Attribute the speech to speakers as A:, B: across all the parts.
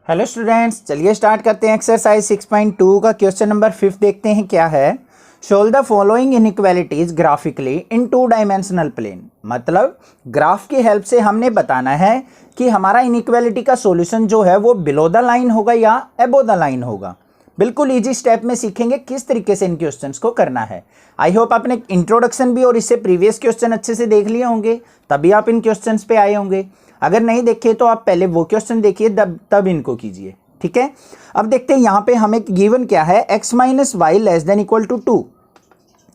A: Hello students, चलिए start करते हैं एक्सरसाइज 6.2 का क्वेश्चन नंबर 5 देखते हैं क्या है। Solve the following inequalities graphically in 2 dimensional plane. मतलब ग्राफ की हेल्प से हमने बताना है कि हमारा इनइक्वालिटी का सॉल्यूशन जो है वो बिलो द लाइन होगा या अबो द लाइन होगा। बिल्कुल इजी स्टेप में सीखेंगे किस तरीके से इन क्वेश्चंस को करना है। आई होप आपने इंट्रोडक्शन भी और इससे प्रीवियस क्वेश्चन अच्छे से देख लिए होंगे, तभी आप इन क्वेश्चंस पे आए होंगे। अगर नहीं देखे तो आप पहले वो क्वेश्चन देखिए तब इनको कीजिए, ठीक है। अब देखते हैं यहाँ पे हमें गिवन क्या है, x minus y less than equal to 2।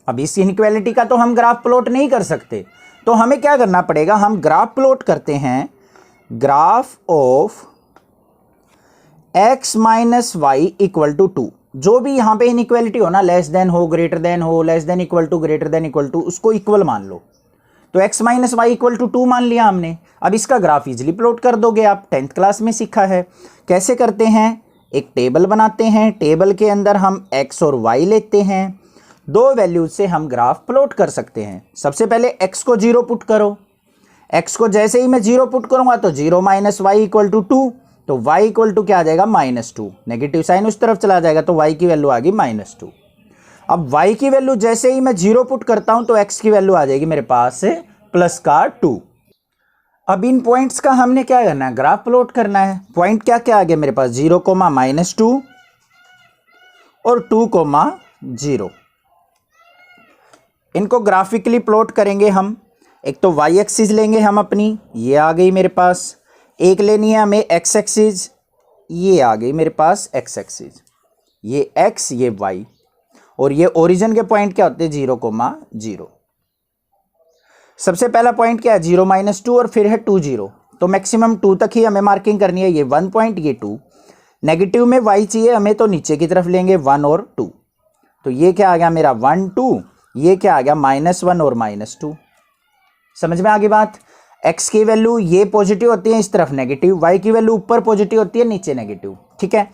A: अब इस इनइक्वालिटी का तो हम ग्राफ प्लॉट नहीं कर सकते, तो हमें क्या करना पड़ेगा, हम ग्राफ प्लॉट करते हैं। Graph of x minus y equal to 2। जो भी यहाँ पे इनइक्वालिटी हो ना, लेस देन हो, ग्रेटर देन हो, less than equal to, greater than equal to, उसको इक्वल मान लो। तो x minus y equal to 2 मान लिया हमने। अब इसका ग्राफ इजिली प्लॉट कर दोगे आप, 10th क्लास में सीखा है। कैसे करते हैं, एक टेबल बनाते हैं, टेबल के अंदर हम x और y लेते हैं, दो वैल्यूज से हम ग्राफ प्लॉट कर सकते हैं। सबसे पहले x को 0 पुट करो। x को जैसे ही मैं 0 पुट करूंगा तो 0 माइनस वाई इक्वल टू 2, तो y इक्वल टू क्या आ जाएगा, -2। नेगेटिव साइन उस तरफ चला जाएगा तो y की वैल्यू आ गई -2। अब y की वैल्यू जैसे ही मैं 0 पुट करता हूं तो x की वैल्यू आ जाएगी मेरे पास से +2। अब इन पॉइंट्स का हमने क्या करना है, ग्राफ प्लॉट करना है। पॉइंट क्या क्या आ गया मेरे पास, 0, -2 और 2, 0। इनको ग्राफिकली प्लॉट करेंगे हम। एक तो y एक्सिस लेंगे हम अपनी, ये आ गई मेरे पास। एक लेनी है हमें x एक्सिस, ये आ गई मेरे पास x एक्सिस। ये x, ये y, और ये ओरिजिन के पॉइंट क्या होते हैं, 0, 0। सबसे पहला पॉइंट क्या है, 0 -2 और फिर है 2, 0। तो मैक्सिमम 2 तक ही हमें मार्किंग करनी है। ये 1 पॉइंट, ये 2। नेगेटिव में y चाहिए हमें तो नीचे की तरफ लेंगे 1 और 2। तो ये क्या आ गया मेरा 1, 2। ये क्या आ गया -1 और -2। समझ में आ गई बात। x की वैल्यू ये पॉजिटिव होती है, इस तरफ नेगेटिव। y की वैल्यू ऊपर पॉजिटिव होती है, नीचे नेगेटिव, ठीक है।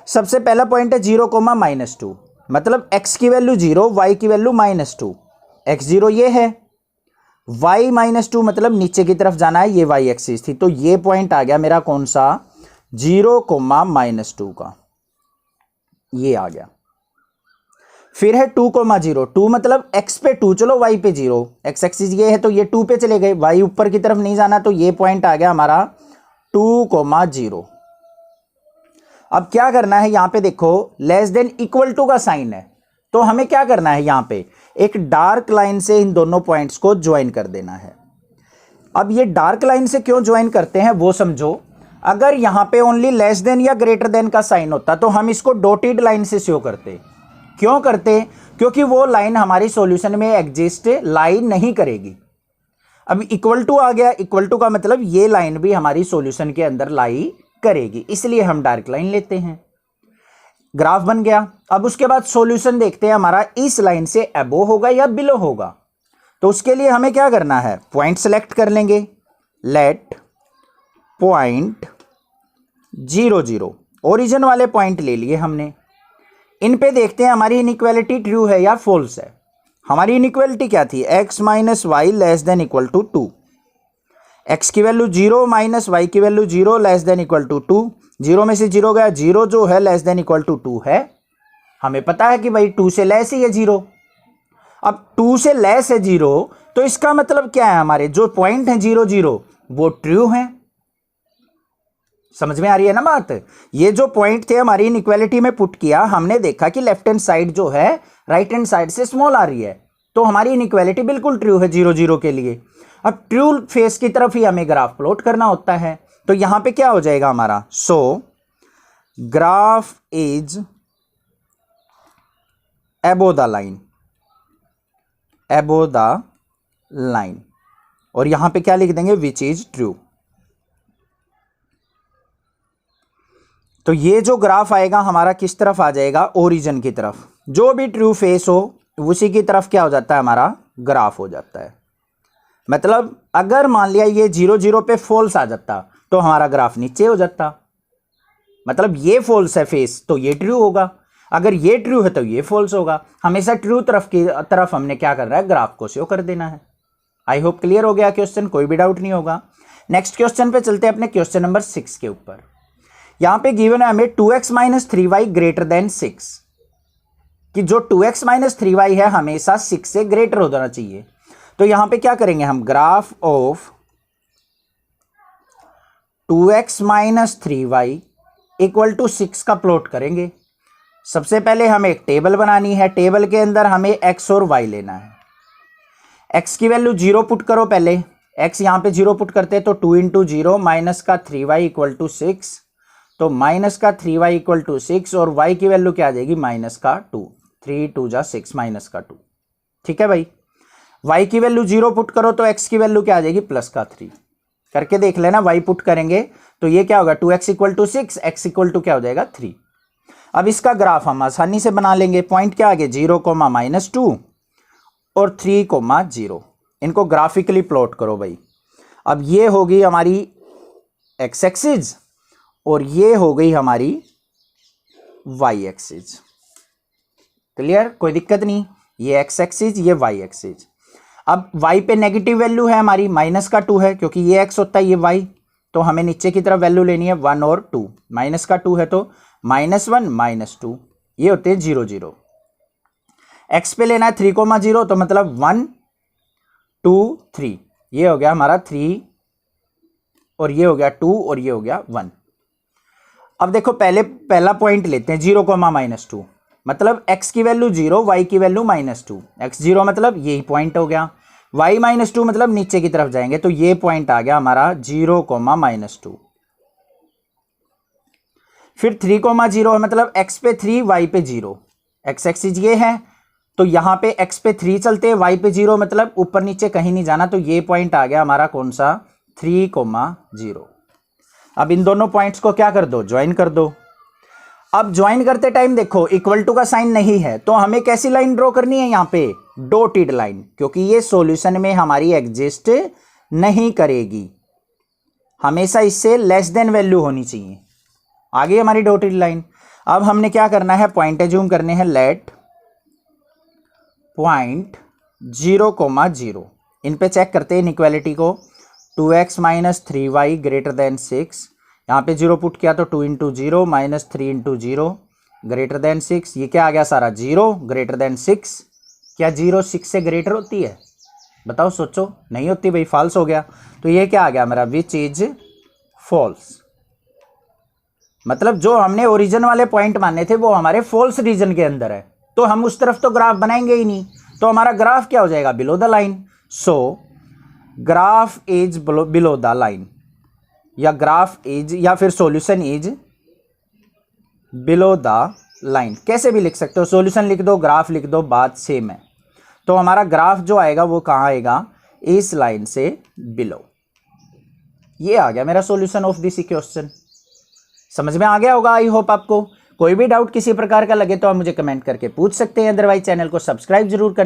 A: सबसे पहला पॉइंट है 0, -2। मतलब x की वैल्यू 0, y की वैल्यू -2। x0 ये है, y -2 मतलब नीचे की तरफ जाना है, ये y एक्सिस थी। तो ये पॉइंट आ गया मेरा कौन सा, 0, -2 का, ये आ गया। फिर है 2, 0। 2 मतलब x पे 2 चलो, y पे 0। x एक्सिस ये है तो ये 2 पे चले गए, y ऊपर की तरफ नहीं जाना, तो ये पॉइंट आ गया हमारा 2, 0। अब क्या करना है, यहां पे देखो लेस देन इक्वल टू का साइन है, तो हमें क्या करना है, यहां पे एक डार्क लाइन से इन दोनों पॉइंट्स को ज्वाइन कर देना है। अब ये डार्क लाइन से क्यों ज्वाइन करते हैं वो समझो। अगर यहां पे ओनली लेस देन या ग्रेटर देन का साइन होता तो हम इसको डॉटेड लाइन से शो करते। क्यों करते, क्योंकि वो लाइन हमारी सॉल्यूशन में एग्जिस्ट लाई नहीं करेगी। अब इक्वल टू आ गया, इक्वल टू का मतलब ये लाइन भी हमारी सॉल्यूशन के अंदर लाई करेगी, इसलिए हम डार्क लाइन लेते हैं। ग्राफ बन गया। अब उसके बाद सॉल्यूशन देखते हैं हमारा इस लाइन से अबो होगा या बिलो होगा। तो उसके लिए हमें क्या करना है, पॉइंट सेलेक्ट कर लेंगे। लेट पॉइंट 0, 0 ओरिजिन वाले पॉइंट ले लिए हमने। इन पे देखते हैं हमारी इनइक्वालिटी ट्रू है या फॉल्स है। हमारी इनइक्वालिटी क्या थी, x minus y less than equal to 2। x की वैल्यू 0 माइनस वाई की value 0 less than equal to 2। 0 में से 0 गया, 0 जो है लेस देन इक्वल टू 2 है। हमें पता है कि भाई 2 से लेस ही है 0। अब 2 से लेस है 0, तो इसका मतलब क्या है, हमारे जो पॉइंट है 0, 0 वो ट्रू है। समझ में आ रही है ना बात। ये जो पॉइंट थे हमारी इनइक्वालिटी में पुट किया, हमने देखा कि लेफ्ट हैंड साइड जो है राइट हैंड साइड से स्मॉल आ रही है, तो हमारी इनइक्वालिटी बिल्कुल ट्रू है 0, 0 के लिए। अब ट्रू फेस की तरफ ही हमें ग्राफ प्लॉट करना होता है। तो यहां पे क्या हो जाएगा हमारा, सो graph is above the line, above the line, और यहां पे क्या लिख देंगे, विच इज ट्रू। तो ये जो ग्राफ आएगा हमारा किस तरफ आ जाएगा, ओरिजिन की तरफ। जो भी ट्रू फेस हो उसी की तरफ क्या हो जाता है, हमारा ग्राफ हो जाता है। मतलब अगर मान लिया ये 0, 0 पे फॉल्स आ जाता तो हमारा ग्राफ नीचे हो जाता। मतलब ये फॉल्स है फेस तो ये ट्रू होगा, अगर ये ट्रू है तो ये फॉल्स होगा। हमेशा ट्रू तरफ की तरफ हमने क्या करना है, ग्राफ को शो कर देना है। आई होप क्लियर हो गया क्वेश्चन, कोई भी डाउट नहीं होगा। नेक्स्ट क्वेश्चन पे चलते हैं अपने क्वेश्चन नंबर 6 के ऊपर। यहां पे गिवन है हमें 2x minus 3y greater than 6, कि जो 2x माइनस 3y है हमेशा 6 से ग्रेटर होना चाहिए। तो यहां पे क्या करेंगे हम, graph of 2x minus 3y equal to 6 का प्लॉट करेंगे। सबसे पहले हमें एक टेबल बनानी है, टेबल के अंदर हमें x और y लेना है। x की वैल्यू 0 पुट करो, पहले x यहां पे 0 पुट करते हैं तो 2 इंटू 0 माइनस का 3y इक्वल टू 6, तो माइनस का 3y इक्वल टू 6 और y की वैल्यू क्या आ जाएगी, माइनस का 2, 3 2 जा 6 माइनस का 2। ठीक है भाई, y की वैल्यू 0 पुट करो तो x की वैल्यू क्या आ जाएगी, प्लस का 3। करके देख लेना, y पुट करेंगे तो ये क्या होगा, 2x equal to 6, x equal to क्या हो जाएगा 3। अब इसका ग्राफ हम आसानी से बना लेंगे। पॉइंट क्या आ गया, 0 कोमा माइनस 2 और 3 कोमा 0, इनको ग्राफिकली प्लॉट करो भाई। अब ये होगी हमारी x एक्सिस और ये हो गई हमारी y एक्सिस। क्लियर, कोई दिक्कत नहीं, ये x एक्सिस ये y एक्सिस। अब y पे नेगेटिव वैल्यू है हमारी, माइनस का 2 है, क्योंकि ये x होता है ये y, तो हमें नीचे की तरफ वैल्यू लेनी है 1 और 2। माइनस का 2 है तो -1 -2, ये होते हैं 0 0। x पे लेना है 3 कोमा 0, तो मतलब 1 2 3, ये हो गया हमारा 3 और ये हो गया 2 और ये हो गया 1। अब देखो पहला पॉइंट लेते हैं 0 कोमा -2, मतलब x की वैल्यू 0, y की वैल्यू -2। x 0 मतलब यही पॉइंट हो गया, y -2 मतलब नीचे की तरफ जाएंगे तो ये पॉइंट आ गया हमारा 0 कोमा -2। फिर 3 कोमा 0 है, मतलब x पे 3 y पे 0, x एक्सिस ये है तो यहां पे x पे 3 चलते हैं, y पे 0, मतलब ऊपर नीचे कहीं नहीं जाना, तो ये पॉइंट आ गया हमारा कौन सा, 3 कोमा 0। अब इन दोनों पॉइंट्स को क्या कर दो, ज्वाइन कर दो। अब ज्वाइन करते टाइम देखो इक्वल टू का साइन नहीं है, तो हमें कैसी लाइन ड्रॉ करनी है, यहां पे डॉटेड लाइन, क्योंकि ये सॉल्यूशन में हमारी एग्जिस्ट नहीं करेगी, हमेशा इससे लेस देन वैल्यू होनी चाहिए। आगे हमारी डॉटेड लाइन। अब हमने क्या करना है, पॉइंट एज्यूम करने हैं, लेट पॉइंट 0 कोमा 0, इन पे चेक करते हैं इनइक्वालिटी को। 2x minus 3y greater than 6, यहाँ पे 0 पुट किया तो 2 into 0 minus 3 into 0 greater than 6, ये क्या आ गया सारा 0 ग्रेटर देन 6। क्या 0 6 से ग्रेटर होती है, बताओ सोचो, नहीं होती भाई, फॉल्स हो गया। तो ये क्या आ गया हमारा, विच इज फॉल्स, मतलब जो हमने ओरिजिन वाले पॉइंट माने थे वो हमारे फॉल्स रीजन के अंदर है, तो हम उस तरफ तो ग्राफ बनाएंगे ही नहीं, तो हमारा ग्राफ क्या हो जाएगा, below the line. So graph is below the line, या ग्राफ इज, या फिर solution is below the line, कैसे भी लिख सकते हो, सॉल्यूशन लिख दो ग्राफ लिख दो, बात सेम है। तो हमारा ग्राफ जो आएगा वो कहाँ आएगा, इस लाइन से बिलो। ये आ गया मेरा सॉल्यूशन ऑफ दिस क्वेश्चन। समझ में आ गया होगा आई होप आपको। कोई भी डाउट किसी प्रकार का लगे तो आप मुझे कमेंट करके पूछ सकते हैं, अदरवाइज चैनल को सब्सक्राइब जरूर कर लें।